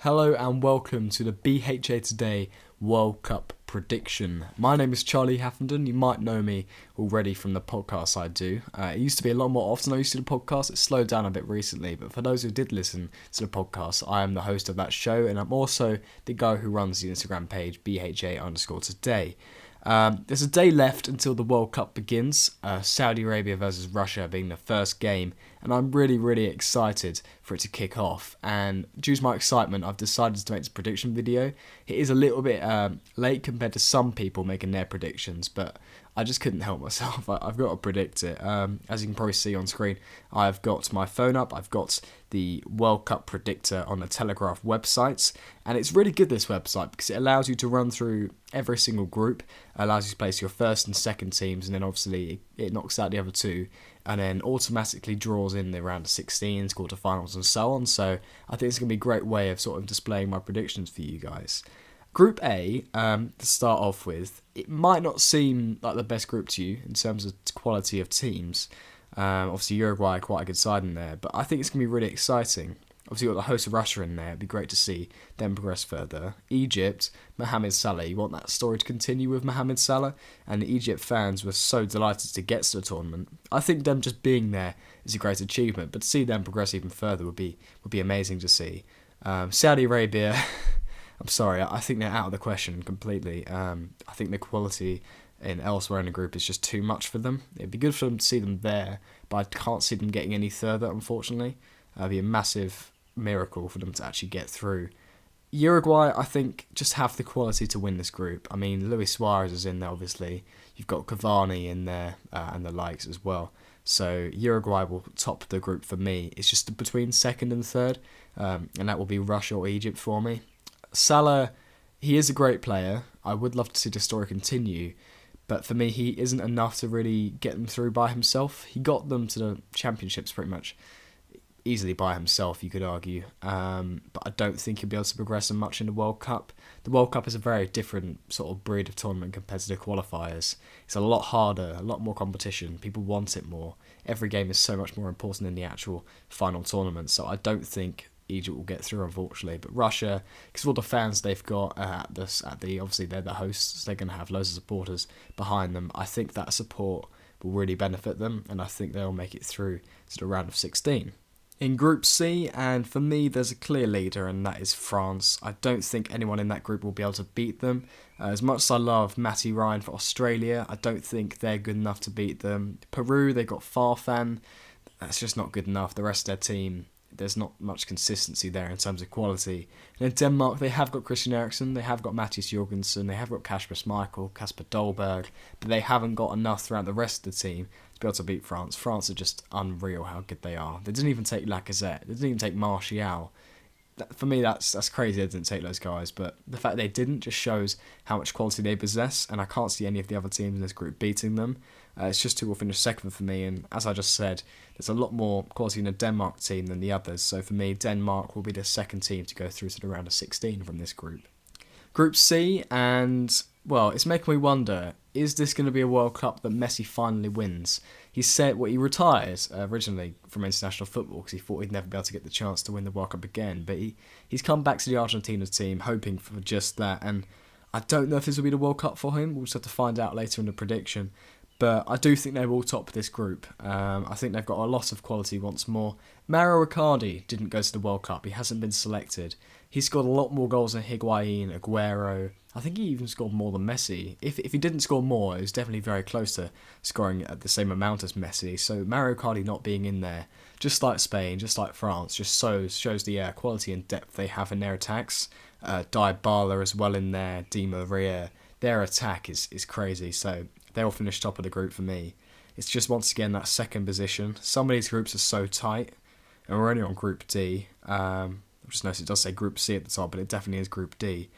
Hello and welcome to the BHA Today World Cup prediction. My name is Charlie Haffenden. You might know me already from the podcast I do. It used to be a lot more often I used to do the podcast. It slowed down a bit recently, but for those who did listen to the podcast, I am the host of that show, and I'm also the guy who runs the Instagram page BHA_today. There's a day left until the World Cup begins, Saudi Arabia versus Russia being the first game, and I'm really excited for it to kick off. And due to my excitement, I've decided to make this prediction video. It is a little bit late compared to some people making their predictions, but I just couldn't help myself. I've got to predict it. As you can probably see on screen, I've got my phone up. I've got the World Cup predictor on the Telegraph website, and it's really good, this website, because it allows you to run through every single group, allows you to place your first and second teams, and then obviously it knocks out the other two, and then automatically draws in the round of 16s, quarterfinals, and so on. So I think it's going to be a great way of sort of displaying my predictions for you guys. Group A, to start off with, it might not seem like the best group to you in terms of quality of teams. Obviously, Uruguay are quite a good side in there, but I think it's going to be really exciting. Obviously, you've got the host of Russia in there. It'd be great to see them progress further. Egypt, Mohamed Salah. You want that story to continue with Mohamed Salah, and the Egypt fans were so delighted to get to the tournament. I think them just being there is a great achievement, but to see them progress even further would be amazing to see. Saudi Arabia, I'm sorry, I think they're out of the question completely. I think the quality elsewhere in the group is just too much for them. It'd be good for them to see them there, but I can't see them getting any further, unfortunately. It'd be a massive miracle for them to actually get through. Uruguay, I think, just have the quality to win this group. I mean, Luis Suarez is in there, obviously. You've got Cavani in there and the likes as well. So Uruguay will top the group for me. It's just between second and third, and that will be Russia or Egypt for me. Salah, he is a great player. I would love to see the story continue, but for me, he isn't enough to really get them through by himself. He got them to the championships pretty much easily by himself, you could argue, but I don't think he'll be able to progress them much in the World Cup. The World Cup is a very different sort of breed of tournament compared to the qualifiers. It's a lot harder, a lot more competition. People want it more. Every game is so much more important in the actual final tournament, so I don't think Egypt will get through, unfortunately. But Russia, because of all the fans they've got obviously they're the hosts, they're going to have loads of supporters behind them. I think that support will really benefit them, and I think they'll make it through to the round of 16. In Group C, and for me, there's a clear leader, and that is France. I don't think anyone in that group will be able to beat them. As much as I love Matty Ryan for Australia, I don't think they're good enough to beat them. Peru, they got Farfan. That's just not good enough. The rest of their team, there's not much consistency there in terms of quality. And in Denmark, they have got Christian Eriksen, they have got Matthias Jorgensen, they have got Kasper Schmeichel, Kasper Dolberg, but they haven't got enough throughout the rest of the team to be able to beat France. France are just unreal how good they are. They didn't even take Lacazette, they didn't even take Martial. For me, that's crazy they didn't take those guys, but the fact they didn't just shows how much quality they possess, and I can't see any of the other teams in this group beating them. It's just who will finish second for me, and as I just said, there's a lot more quality in the Denmark team than the others, so for me, Denmark will be the second team to go through to the round of 16 from this group. Group C, and, well, it's making me wonder, is this going to be a World Cup that Messi finally wins? He retired originally from international football because he thought he'd never be able to get the chance to win the World Cup again, but he's come back to the Argentina team hoping for just that, and I don't know if this will be the World Cup for him. We'll just have to find out later in the prediction. But I do think they will top this group. I think they've got a lot of quality once more. Mauro Icardi didn't go to the World Cup. He hasn't been selected. He scored a lot more goals than Higuain, Aguero. I think he even scored more than Messi. If he didn't score more, it was definitely very close to scoring at the same amount as Messi. So Mauro Icardi not being in there, just like Spain, just like France, just shows the quality and depth they have in their attacks. Dybala as well in there, Di Maria. Their attack is crazy, so they'll finish top of the group for me. It's just, once again, that second position. Some of these groups are so tight, and we're only on Group D. I just noticed it does say Group C at the top, but it definitely is Group D.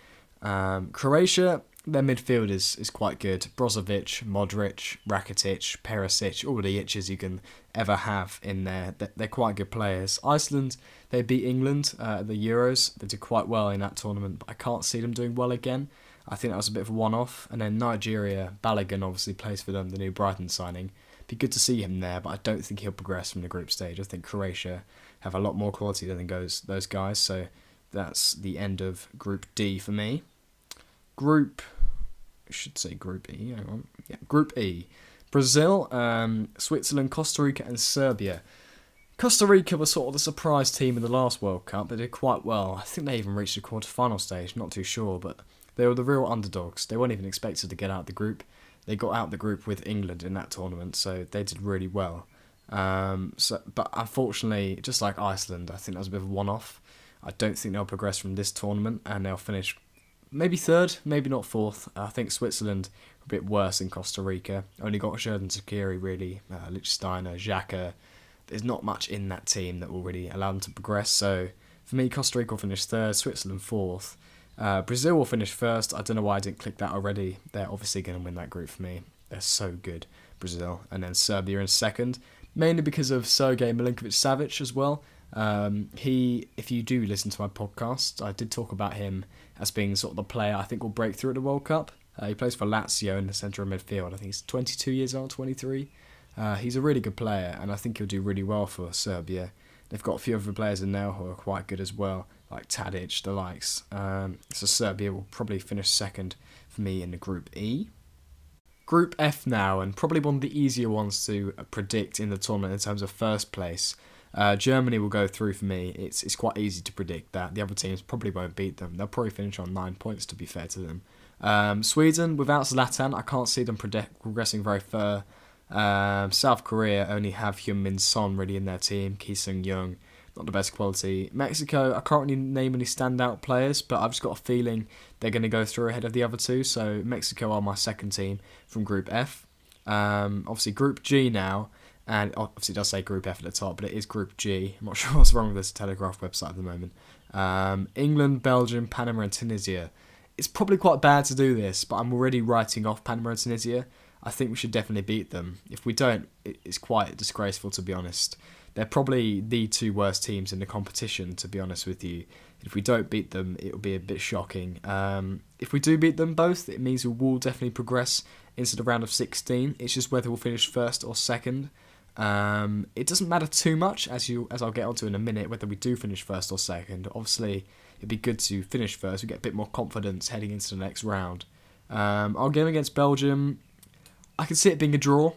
Croatia, their midfield is quite good. Brozovic, Modric, Rakitic, Perisic, all the itches you can ever have in there. They're quite good players. Iceland, they beat England at the Euros. They did quite well in that tournament, but I can't see them doing well again. I think that was a bit of a one-off. And then Nigeria, Balogun obviously plays for them, the new Brighton signing. Be good to see him there, but I don't think he'll progress from the group stage. I think Croatia have a lot more quality than those guys, so that's the end of Group D for me. I should say Group E, hang on. Yeah, Group E. Brazil, Switzerland, Costa Rica and Serbia. Costa Rica was sort of the surprise team in the last World Cup. They did quite well. I think they even reached the quarter-final stage, not too sure, but they were the real underdogs. They weren't even expected to get out of the group. They got out of the group with England in that tournament, so they did really well. But unfortunately, just like Iceland, I think that was a bit of a one-off. I don't think they'll progress from this tournament, and they'll finish maybe third, maybe not fourth. I think Switzerland are a bit worse than Costa Rica. Only got Xherdan Shaqiri, really, Lichtsteiner, Xhaka. There's not much in that team that will really allow them to progress. So for me, Costa Rica will finish third, Switzerland fourth. Brazil will finish first. I don't know why I didn't click that already. They're obviously going to win that group for me. They're so good, Brazil. And then Serbia in second, mainly because of Sergej Milinkovic-Savic as well. If you do listen to my podcast, I did talk about him as being sort of the player I think will break through at the World Cup. He plays for Lazio in the centre of midfield. I think he's 22 years old, 23. He's a really good player, and I think he'll do really well for Serbia. They've got a few other players in there who are quite good as well, like Tadic, the likes. So Serbia will probably finish second for me in the Group E. Group F now, and probably one of the easier ones to predict in the tournament in terms of first place. Germany will go through for me. It's quite easy to predict that. The other teams probably won't beat them. They'll probably finish on 9 points, to be fair to them. Sweden, without Zlatan, I can't see them progressing very far. South Korea only have Heung-min Son really in their team. Ki Sung-young, not the best quality. Mexico, I can't really name any standout players, but I've just got a feeling they're going to go through ahead of the other two. So Mexico are my second team from Group F. Obviously Group G now, and obviously it does say Group F at the top, but it is Group G. I'm not sure what's wrong with this Telegraph website at the moment. England, Belgium, Panama and Tunisia. It's probably quite bad to do this, but I'm already writing off Panama and Tunisia. I think we should definitely beat them. If we don't, it's quite disgraceful, to be honest. They're probably the two worst teams in the competition, to be honest with you. If we don't beat them, it'll be a bit shocking. If we do beat them both, it means we will definitely progress into the round of 16. It's just whether we'll finish first or second. It doesn't matter too much, as I'll get onto in a minute, whether we do finish first or second. Obviously, it'd be good to finish first. We get a bit more confidence heading into the next round. Our game against Belgium, I can see it being a draw,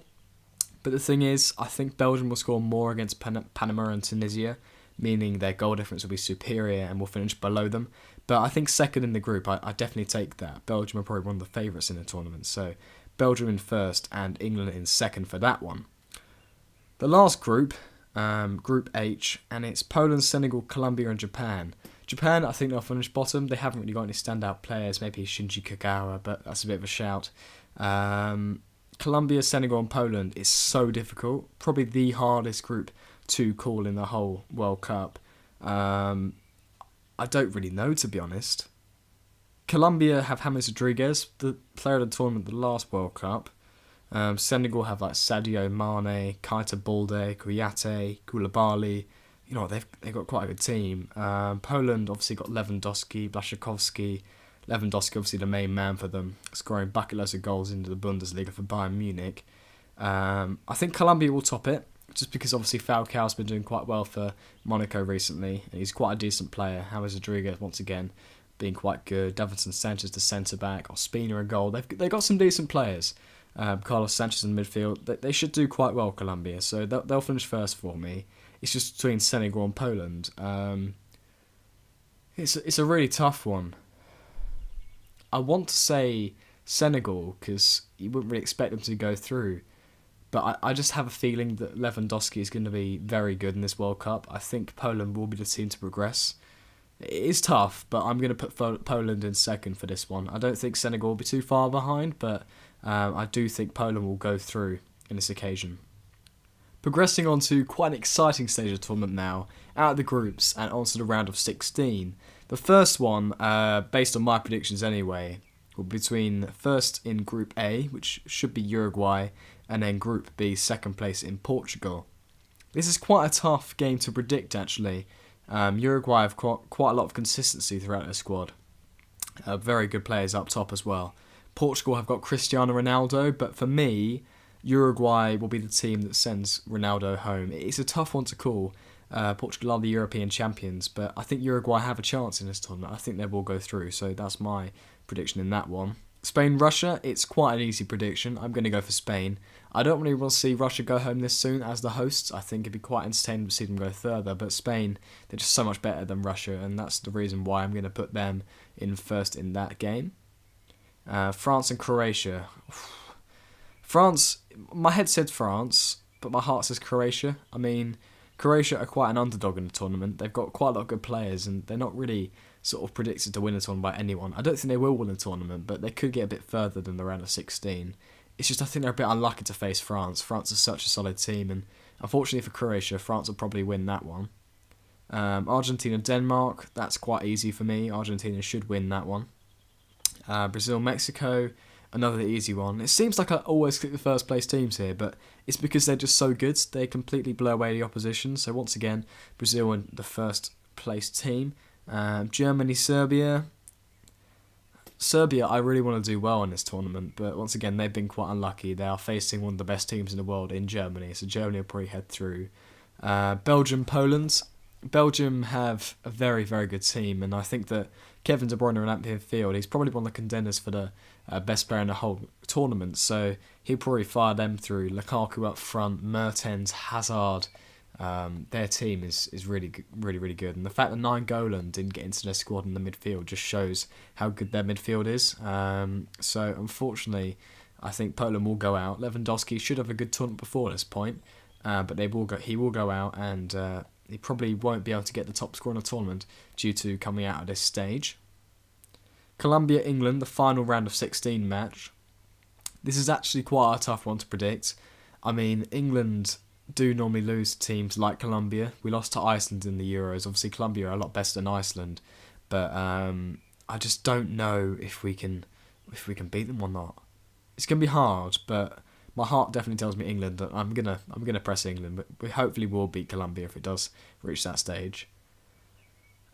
but the thing is, I think Belgium will score more against Panama and Tunisia, meaning their goal difference will be superior and will finish below them. But I think second in the group, I definitely take that. Belgium are probably one of the favourites in the tournament, so Belgium in first and England in second for that one. The last group, Group H, and it's Poland, Senegal, Colombia and Japan. Japan, I think they'll finish bottom. They haven't really got any standout players, maybe Shinji Kagawa, but that's a bit of a shout. Colombia, Senegal and Poland is so difficult. Probably the hardest group to call in the whole World Cup. I don't really know, to be honest. Colombia have James Rodriguez, the player of the tournament the last World Cup. Senegal have like Sadio Mane, Keita Balde, Kouyaté, Koulibaly. You know, they've got quite a good team. Poland obviously got Lewandowski, Blaszczykowski. Lewandowski obviously the main man for them, scoring bucket loads of goals into the Bundesliga for Bayern Munich. I think Colombia will top it, just because obviously Falcao's been doing quite well for Monaco recently, and he's quite a decent player. James Rodriguez, once again, being quite good. Davinson Sanchez, the centre-back. Ospina, a goal. They've got some decent players. Carlos Sanchez in midfield. They should do quite well, Colombia, so they'll finish first for me. It's just between Senegal and Poland. It's a really tough one. I want to say Senegal, because you wouldn't really expect them to go through. But I just have a feeling that Lewandowski is going to be very good in this World Cup. I think Poland will be the team to progress. It is tough, but I'm going to put Poland in second for this one. I don't think Senegal will be too far behind, but I do think Poland will go through in this occasion. Progressing on to quite an exciting stage of the tournament now, out of the groups and onto the round of 16. The first one, based on my predictions anyway, will be between first in Group A, which should be Uruguay, and then Group B, second place in Portugal. This is quite a tough game to predict, actually. Uruguay have quite a lot of consistency throughout their squad. Very good players up top as well. Portugal have got Cristiano Ronaldo, but for me, Uruguay will be the team that sends Ronaldo home. It's a tough one to call. Portugal are the European champions, but I think Uruguay have a chance in this tournament. I think they will go through, so that's my prediction in that one. Spain-Russia, it's quite an easy prediction. I'm going to go for Spain. I don't really want to see Russia go home this soon as the hosts. I think it'd be quite entertaining to see them go further, but Spain, they're just so much better than Russia, and that's the reason why I'm going to put them in first in that game. France and Croatia. France, my head said France, but my heart says Croatia. I mean, Croatia are quite an underdog in the tournament. They've got quite a lot of good players, and they're not really sort of predicted to win a tournament by anyone. I don't think they will win a tournament, but they could get a bit further than the round of 16. It's just I think they're a bit unlucky to face France. France is such a solid team, and unfortunately for Croatia, France will probably win that one. Argentina-Denmark, that's quite easy for me. Argentina should win that one. Brazil-Mexico, another easy one. It seems like I always click the first place teams here, but it's because they're just so good. They completely blow away the opposition. So once again, Brazil and the first place team. Germany-Serbia. Serbia, I really want to do well in this tournament, but once again, they've been quite unlucky. They are facing one of the best teams in the world in Germany, so Germany will probably head through. Belgium-Poland. Belgium have a very, very good team, and I think that Kevin De Bruyne in that midfield, he's probably one of the contenders for the best player in the whole tournament, so he'll probably fire them through. Lukaku up front, Mertens, Hazard, their team is really, really good, and the fact that Nainggolan didn't get into their squad in the midfield just shows how good their midfield is. So unfortunately, I think Poland will go out. Lewandowski should have a good tournament before this point, but he will go out, and he probably won't be able to get the top score in the tournament due to coming out of this stage. Colombia-England, the final round of 16 match. This is actually quite a tough one to predict. I mean, England do normally lose to teams like Colombia. We lost to Iceland in the Euros. Obviously, Colombia are a lot better than Iceland, but I just don't know if we can beat them or not. It's gonna be hard, but my heart definitely tells me England. I'm gonna press England, but we hopefully will beat Colombia if it does reach that stage.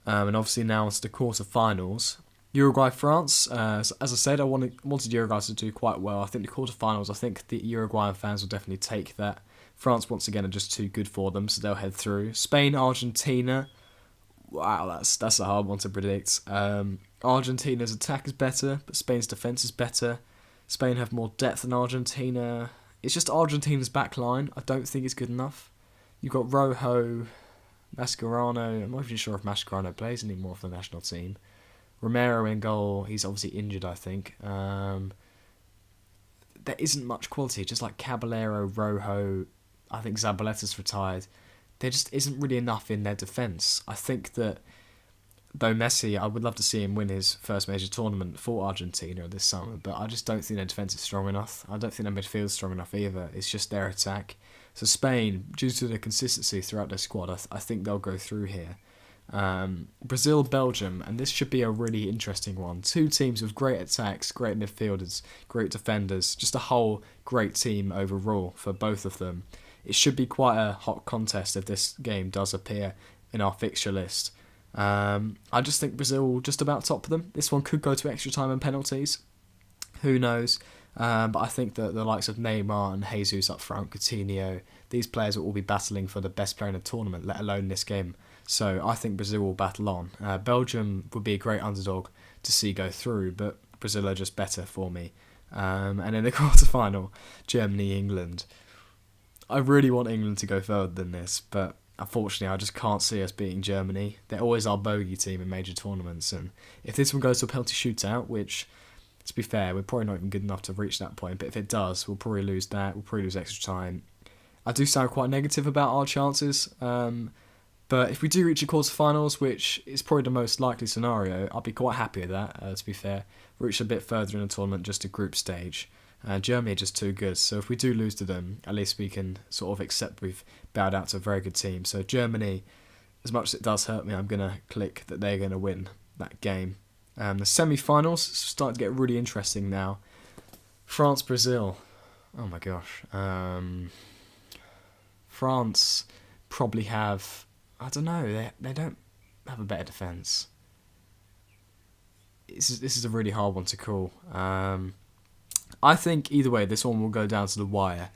And obviously now it's the quarterfinals. Uruguay-France. As I said, I wanted Uruguay to do quite well. I think the quarterfinals. I think the Uruguayan fans will definitely take that. France once again are just too good for them, so they'll head through. Spain-Argentina. Wow, that's a hard one to predict. Argentina's attack is better, but Spain's defence is better. Spain have more depth than Argentina. It's just Argentina's back line. I don't think it's good enough. You've got Rojo, Mascherano. I'm not even sure if Mascherano plays anymore for the national team. Romero in goal. He's obviously injured, I think. There isn't much quality. Just like Caballero, Rojo. I think Zabaleta's retired. There just isn't really enough in their defence. I think that though Messi, I would love to see him win his first major tournament for Argentina this summer, but I just don't think their defence is strong enough. I don't think their midfield is strong enough either. It's just their attack. So Spain, due to the consistency throughout their squad, I think they'll go through here. Brazil, Belgium, and this should be a really interesting one. Two teams with great attacks, great midfielders, great defenders, just a whole great team overall for both of them. It should be quite a hot contest if this game does appear in our fixture list. I just think Brazil will just about top them. This one could go to extra time and penalties. Who knows? But I think that the likes of Neymar and Jesus up front, Coutinho, these players will all be battling for the best player in the tournament, let alone this game. So I think Brazil will battle on. Belgium would be a great underdog to see go through, but Brazil are just better for me. And in the quarterfinal, Germany, England. I really want England to go further than this, but unfortunately, I just can't see us beating Germany. They're always our bogey team in major tournaments, and if this one goes to a penalty shootout, which, to be fair, we're probably not even good enough to reach that point, but if it does, we'll probably lose that. We'll probably lose extra time. I do sound quite negative about our chances, but if we do reach the quarterfinals, which is probably the most likely scenario, I'll be quite happy with that, to be fair. Reach a bit further in the tournament, just a group stage. Germany are just too good, so if we do lose to them, at least we can sort of accept we've bowed out to a very good team. So Germany, as much as it does hurt me, I'm going to click that they're going to win that game. The semi-finals start to get really interesting now. France-Brazil. Oh my gosh. France probably have, I don't know, they don't have a better defence. This is a really hard one to call. I think either way, this one will go down to the wire.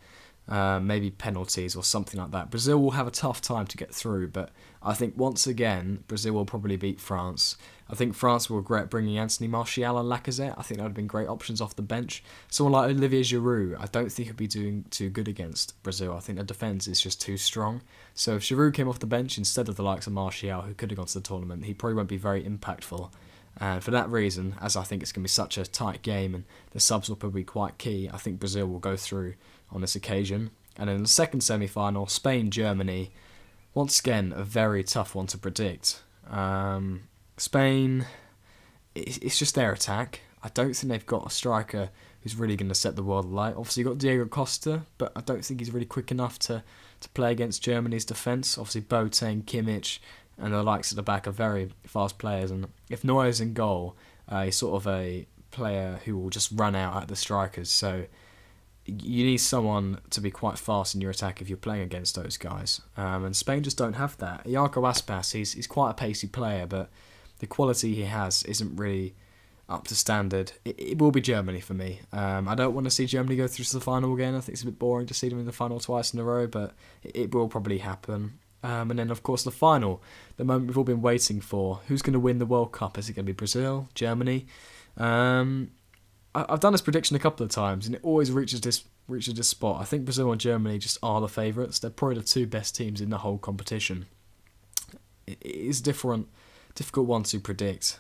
maybe penalties or something like that. Brazil will have a tough time to get through, but I think once again Brazil will probably beat France. I think France will regret bringing Anthony Martial and Lacazette. I think that would have been great options off the bench. Someone like Olivier Giroud, I don't think he'll be doing too good against Brazil. I think the defence is just too strong. So if Giroud came off the bench instead of the likes of Martial, who could have gone to the tournament, he probably won't be very impactful. And for that reason, as I think it's going to be such a tight game and the subs will probably be quite key, I think Brazil will go through on this occasion. And in the second semi-final, Spain-Germany, once again, a very tough one to predict. Spain, it's just their attack. I don't think they've got a striker who's really going to set the world alight. Obviously, you've got Diego Costa, but I don't think he's really quick enough to play against Germany's defence. Obviously, Boateng, Kimmich, and the likes at the back are very fast players. And if Neuer's in goal, he's sort of a player who will just run out at the strikers. So you need someone to be quite fast in your attack if you're playing against those guys. And Spain just don't have that. Iago Aspas, he's quite a pacey player, but the quality he has isn't really up to standard. It will be Germany for me. I don't want to see Germany go through to the final again. I think it's a bit boring to see them in the final twice in a row, but it will probably happen. And then, of course, the final, the moment we've all been waiting for. Who's going to win the World Cup? Is it going to be Brazil, Germany? I've done this prediction a couple of times, and it always reaches this spot. I think Brazil and Germany just are the favourites. They're probably the two best teams in the whole competition. It is difficult one to predict.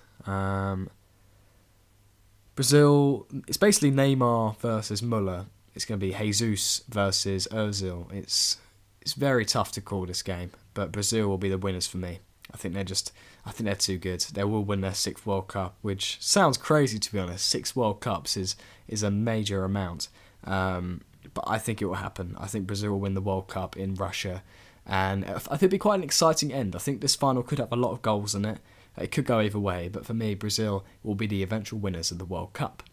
Brazil, it's basically Neymar versus Müller. It's going to be Jesus versus Ozil. It's very tough to call this game, but Brazil will be the winners for me. I think they're too good. They will win their 6th World Cup, which sounds crazy to be honest. 6 World Cups is a major amount, but I think it will happen. I think Brazil will win the World Cup in Russia, and I think it'll be quite an exciting end. I think this final could have a lot of goals in it. It could go either way, but for me, Brazil will be the eventual winners of the World Cup.